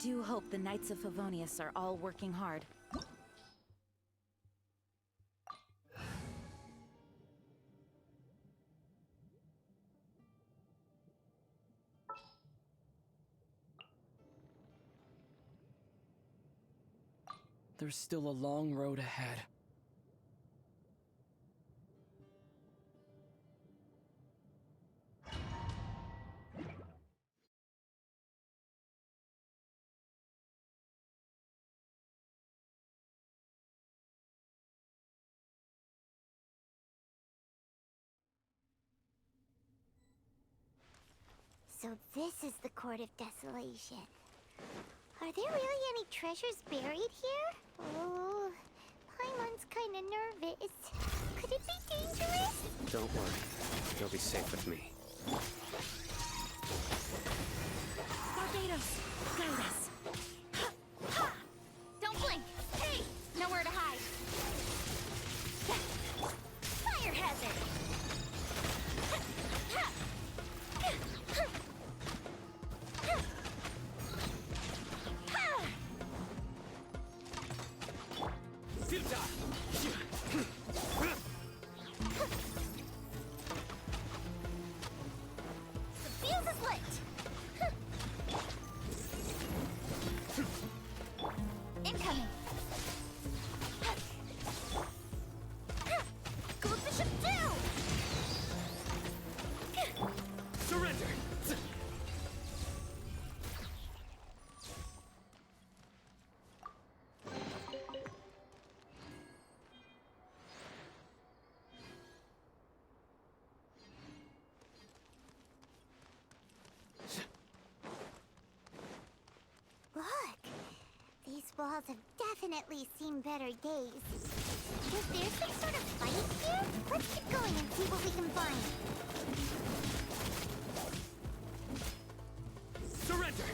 do hope the Knights of Favonius are all working hard. There's still a long road ahead. So this is the Court of Desolation. Are there really any treasures buried here? Oh, Paimon's kinda nervous. Could it be dangerous? Don't worry. You'll be safe with me. Barbados, guide us. Ha! Ha! Don't blink! Hey! Nowhere to hide! Fire hazard! The fuse is lit! Incoming! Goes the ship down! Surrender! Look! These walls have definitely seen better days. Is there some sort of fight here? Let's keep going and see what we can find. Surrender!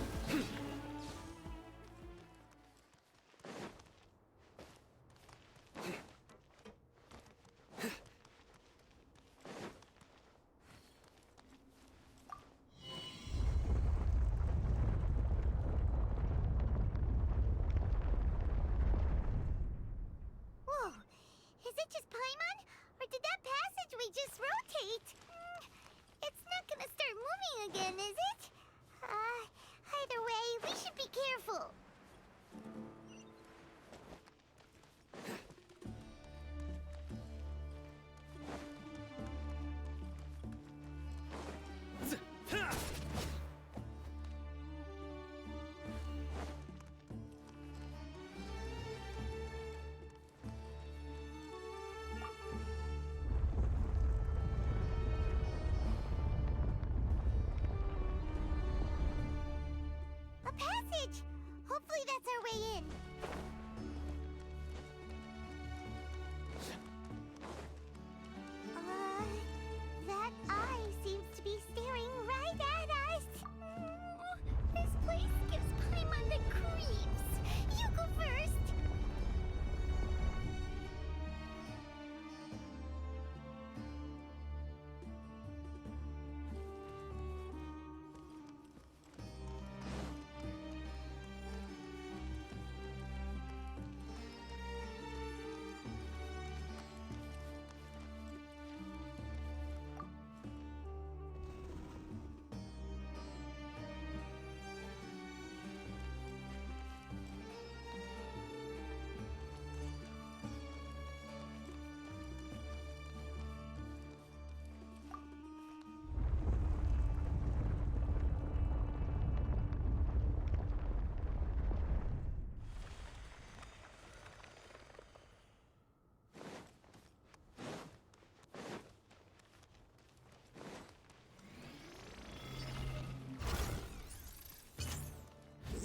Whoa! Is it just Paimon? Or did that passageway just rotate? It's not gonna start moving again, is it? Either way, we should be careful. A passage! Hopefully that's our way in. That eye seems to be staring right at us. This place gives Paimon the creeps. You go first.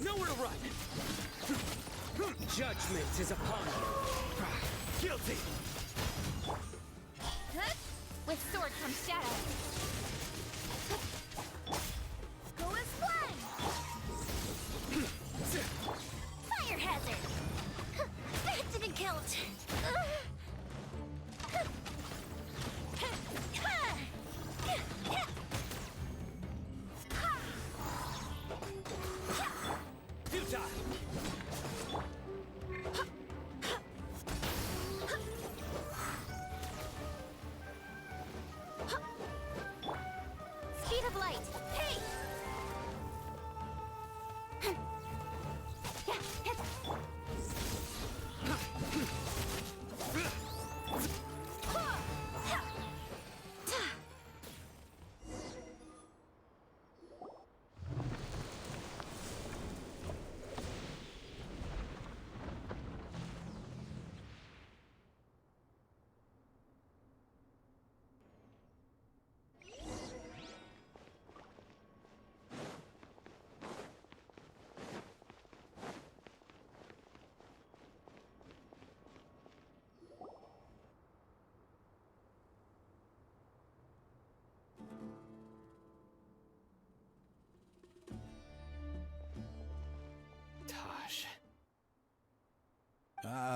Nowhere to run! Judgment is upon you. Guilty! Huh? With sword comes shadow. Go as one! Fire hazard! That didn't count! Futile!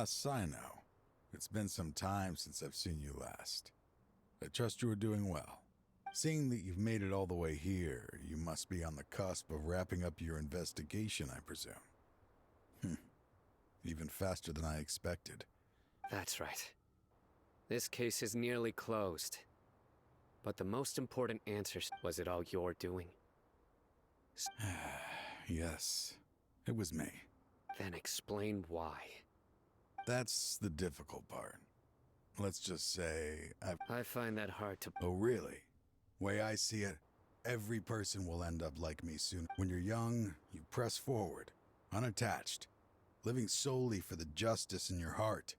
Sino. It's been some time since I've seen you last. I trust you are doing well. Seeing that you've made it all the way here, you must be on the cusp of wrapping up your investigation, I presume. Even faster than I expected. That's right. This case is nearly closed. But the most important answers, was it all your doing? Yes, it was me. Then explain why. That's the difficult part. Let's just say I find that hard to... Oh, really? Way I see it, every person will end up like me soon. When you're young, you press forward, unattached, living solely for the justice in your heart.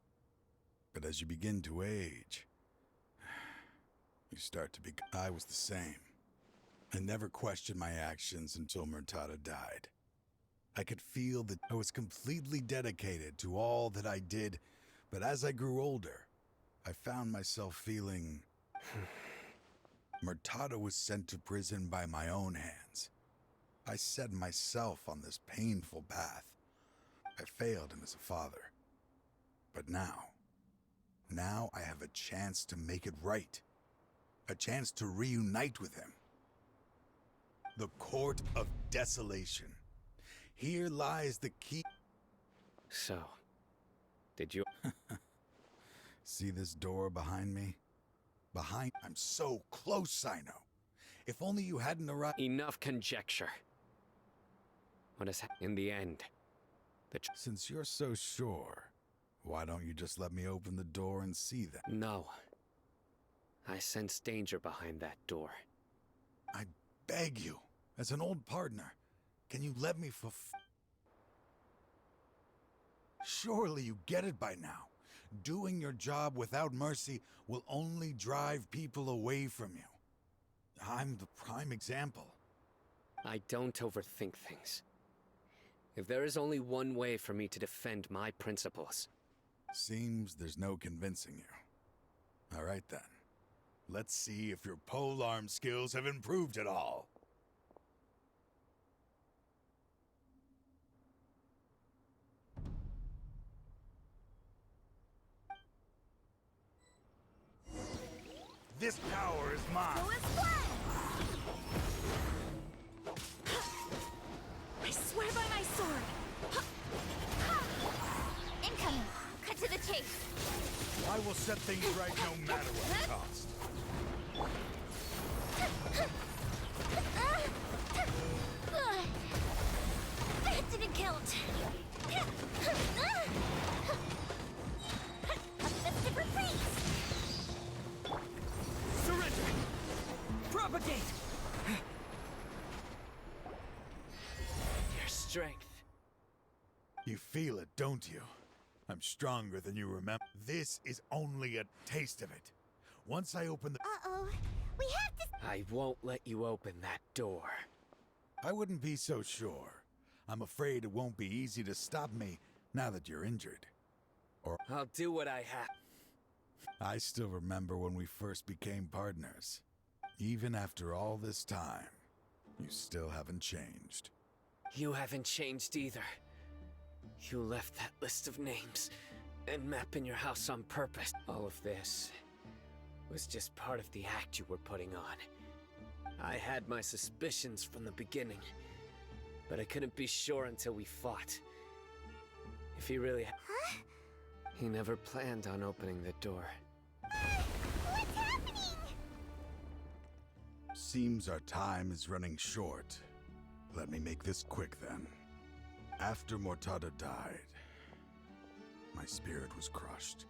But as you begin to age, you start to become... I was the same. I never questioned my actions until Murtada died. I could feel that I was completely dedicated to all that I did, but as I grew older, I found myself feeling... Murtada was sent to prison by my own hands. I set myself on this painful path. I failed him as a father. But now I have a chance to make it right. A chance to reunite with him. The Court of Desolation. Here lies the key. So, did you... See this door behind me? I'm so close, Sino. If only you hadn't arrived. Enough conjecture. What is in the end? Since you're so sure, why don't you just let me open the door and see them? No. I sense danger behind that door. I beg you, as an old partner, can you let me Surely you get it by now. Doing your job without mercy will only drive people away from you. I'm the prime example. I don't overthink things. If there is only one way for me to defend my principles... Seems there's no convincing you. All right then. Let's see if your polearm skills have improved at all. This power is mine. Go as one! I swear by my sword! Incoming. Cut to the chase. I will set things right no matter what it costs. That didn't count. Let's dip freeze. Surrender! Propagate! Your strength. You feel it, don't you? I'm stronger than you remember. This is only a taste of it. Once I open the... Uh-oh. We have to... I won't let you open that door. I wouldn't be so sure. I'm afraid it won't be easy to stop me now that you're injured. Or... I'll do what I have. I still remember when we first became partners. Even after all this time, you still haven't changed. You haven't changed either. You left that list of names and map in your house on purpose. All of this was just part of the act you were putting on. I had my suspicions from the beginning, but I couldn't be sure until we fought. If he really... Huh? He never planned on opening the door. What's happening? Seems our time is running short. Let me make this quick then. After Murtada died, my spirit was crushed.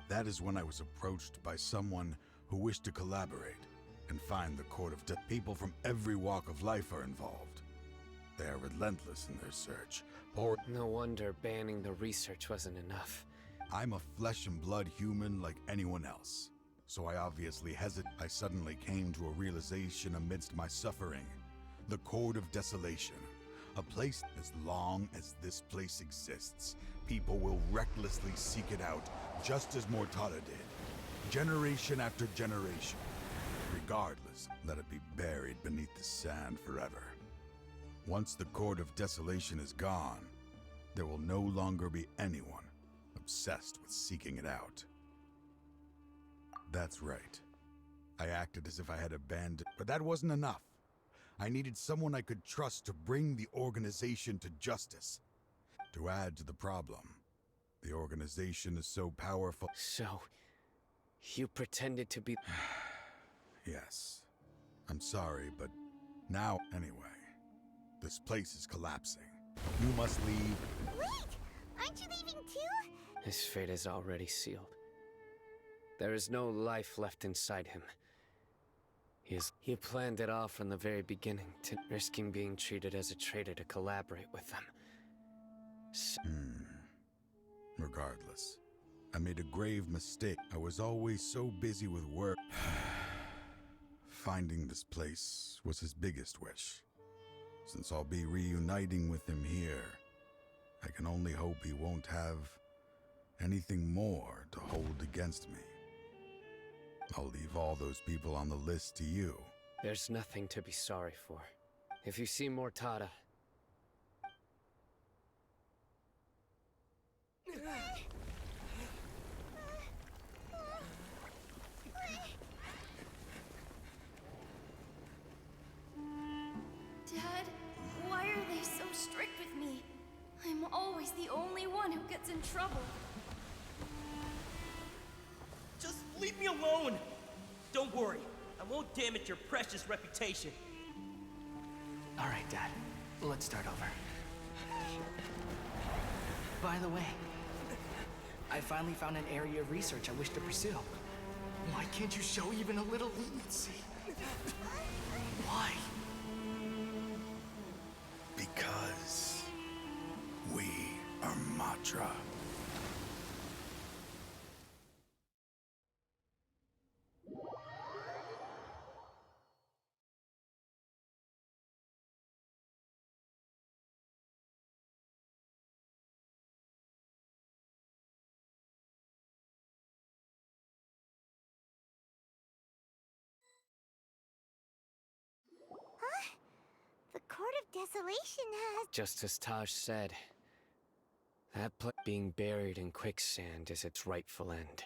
That is when I was approached by someone who wished to collaborate and find the Court of Death. People from every walk of life are involved. They are relentless in their search. No wonder banning the research wasn't enough. I'm a flesh and blood human like anyone else. So I obviously hesitate. I suddenly came to a realization amidst my suffering. The Court of Desolation. A place, as long as this place exists, people will recklessly seek it out, just as Murtada did. Generation after generation. Regardless, let it be buried beneath the sand forever. Once the Court of Desolation is gone, There will no longer be anyone obsessed with seeking it out. That's right. I acted as if I had abandoned, but that wasn't enough. I needed someone I could trust to bring the organization to justice. To add to the problem, the organization is so powerful. So, you pretended to be... Yes. I'm sorry, but now, anyway, this place is collapsing. You must leave. Wait! Aren't you leaving too? His fate is already sealed. There is no life left inside him. He planned it all from the very beginning, risking being treated as a traitor to collaborate with them. Regardless, I made a grave mistake. I was always so busy with work. Finding this place was his biggest wish. Since I'll be reuniting with him here, I can only hope he won't have anything more to hold against me. I'll leave all those people on the list to you. There's nothing to be sorry for. If you see Mortada... Dad, why are they so strict with me? I'm always the only one who gets in trouble. Just leave me alone! Don't worry, I won't damage your precious reputation. All right, Dad. Let's start over. By the way, I finally found an area of research I wish to pursue. Why can't you show even a little leniency? Why? Because we are Matra. The Court of Desolation has... Just as Taj said, that place being buried in quicksand is its rightful end.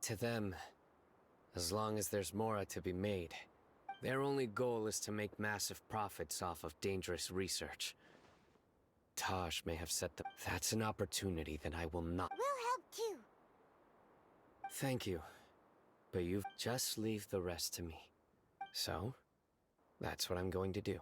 To them, as long as there's more to be made, their only goal is to make massive profits off of dangerous research. Taj may have set the... That's an opportunity that I will not... We'll help too. Thank you, but you just leave the rest to me. So, that's what I'm going to do.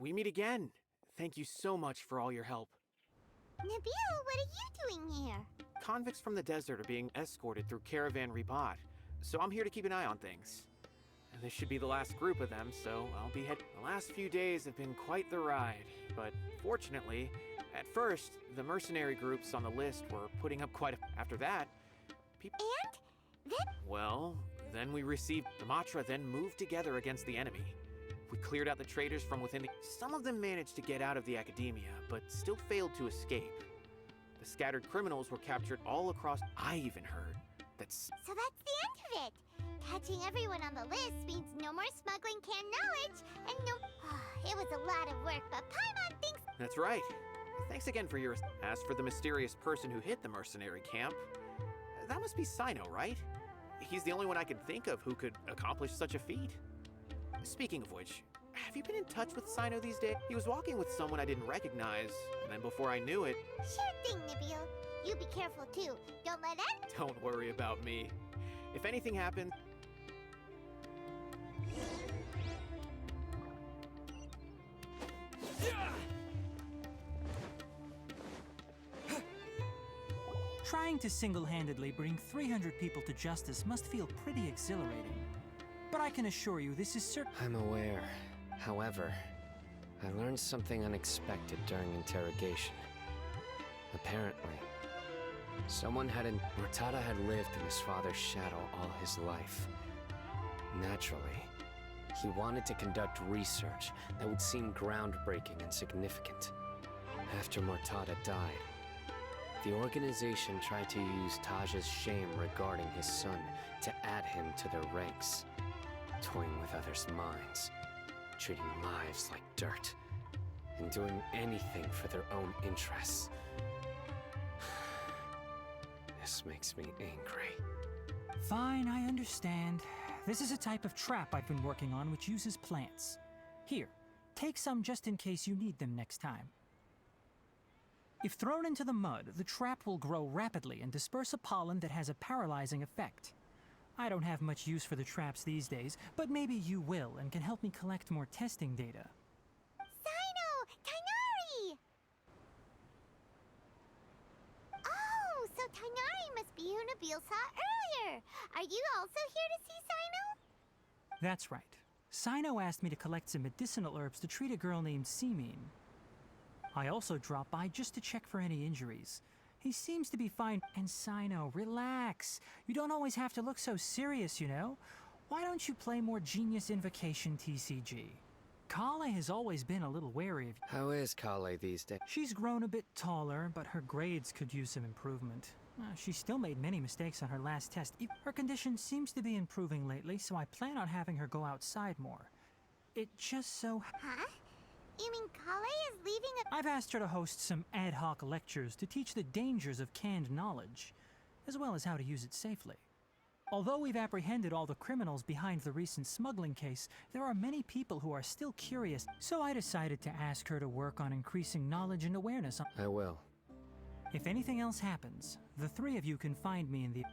we meet again. Thank you so much for all your help. Nabil, what are you doing here? Convicts from the desert are being escorted through Caravan Ribat, so I'm here to keep an eye on things. And this should be the last group of them, so I'll be heading. The last few days have been quite the ride, but fortunately, at first, the mercenary groups on the list were putting up quite a... After that, people... And? Then? Well, then we received... The Matra then moved together against the enemy. We cleared out the traitors from within the... Some of them managed to get out of the academia, but still failed to escape. The scattered criminals were captured all across... I even heard that's... So that's the end of it. Catching everyone on the list means no more smuggling canned knowledge, and no... it was a lot of work, but Paimon thinks... That's right. Thanks again for your... As for the mysterious person who hit the mercenary camp, that must be Sino, right? He's the only one I can think of who could accomplish such a feat. Speaking of which, have you been in touch with Sino these days? He was walking with someone I didn't recognize, and then before I knew it... Sure thing, Nabil. You be careful, too. Don't let that... Don't worry about me. If anything happens... Trying to single-handedly bring 300 people to justice must feel pretty exhilarating. But I can assure you this is certain... I'm aware. However, I learned something unexpected during interrogation. Apparently, someone Murtada had lived in his father's shadow all his life. Naturally, he wanted to conduct research that would seem groundbreaking and significant. After Murtada died, the organization tried to use Taj's shame regarding his son to add him to their ranks, toying with others' minds, treating lives like dirt, and doing anything for their own interests. This makes me angry. Fine, I understand. This is a type of trap I've been working on which uses plants. Here, take some just in case you need them next time. If thrown into the mud, the trap will grow rapidly and disperse a pollen that has a paralyzing effect. I don't have much use for the traps these days, but maybe you will and can help me collect more testing data. Sino! Tainari! Oh, so Tainari must be who Nabil saw earlier. Are you also here to see Sino? That's right. Sino asked me to collect some medicinal herbs to treat a girl named Simin. I also dropped by just to check for any injuries. He seems to be fine. And Sino, relax. You don't always have to look so serious, you know? Why don't you play more Genius Invocation TCG? Kale has always been a little wary of you. How is Kale these days? She's grown a bit taller, but her grades could use some improvement. She still made many mistakes on her last test. Her condition seems to be improving lately, so I plan on having her go outside more. It just so... Huh? You mean Kale is leaving a... I've asked her to host some ad hoc lectures to teach the dangers of canned knowledge, as well as how to use it safely. Although we've apprehended all the criminals behind the recent smuggling case, there are many people who are still curious, so I decided to ask her to work on increasing knowledge and awareness on... I will. If anything else happens, the three of you can find me in the...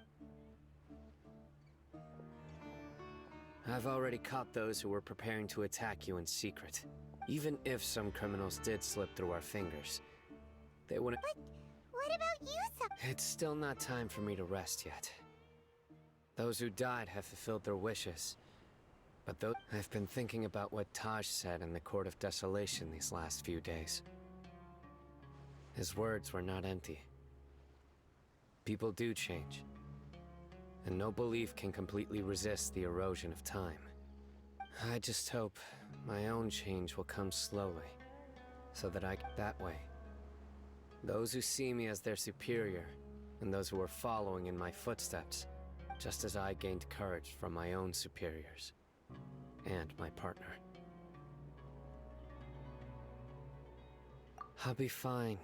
I've already caught those who were preparing to attack you in secret. Even if some criminals did slip through our fingers, they wouldn't... But what about you, It's still not time for me to rest yet. Those who died have fulfilled their wishes. But though I've been thinking about what Taj said in the Court of Desolation these last few days. His words were not empty. People do change. And no belief can completely resist the erosion of time. I just hope my own change will come slowly, so that that way. Those who see me as their superior, and those who are following in my footsteps, just as I gained courage from my own superiors, and my partner. I'll be fine.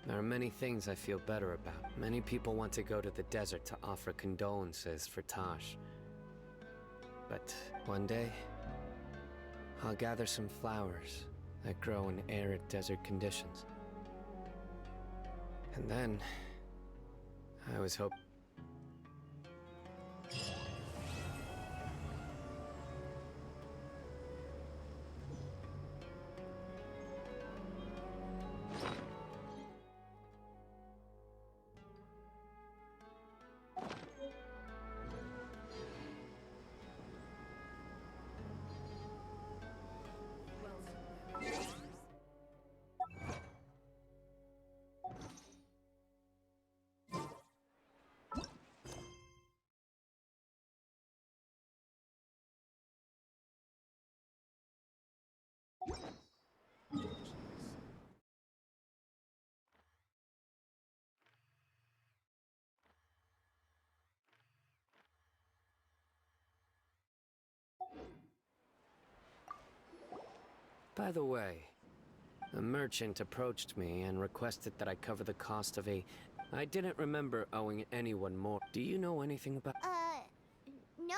There are many things I feel better about. Many people want to go to the desert to offer condolences for Taj. But one day, I'll gather some flowers that grow in arid desert conditions. And then, I was hoping... By the way, a merchant approached me and requested that I cover the cost of a... I didn't remember owing anyone more. Do you know anything about... Nope.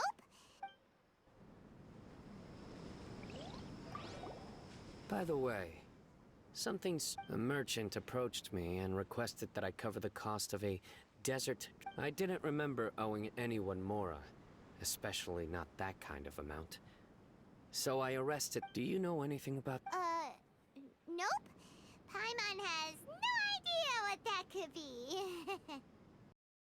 By the way, a merchant approached me and requested that I cover the cost of a desert... I didn't remember owing anyone Mora, especially not that kind of amount. So I arrested... Do you know anything about... Nope. Paimon has no idea what that could be.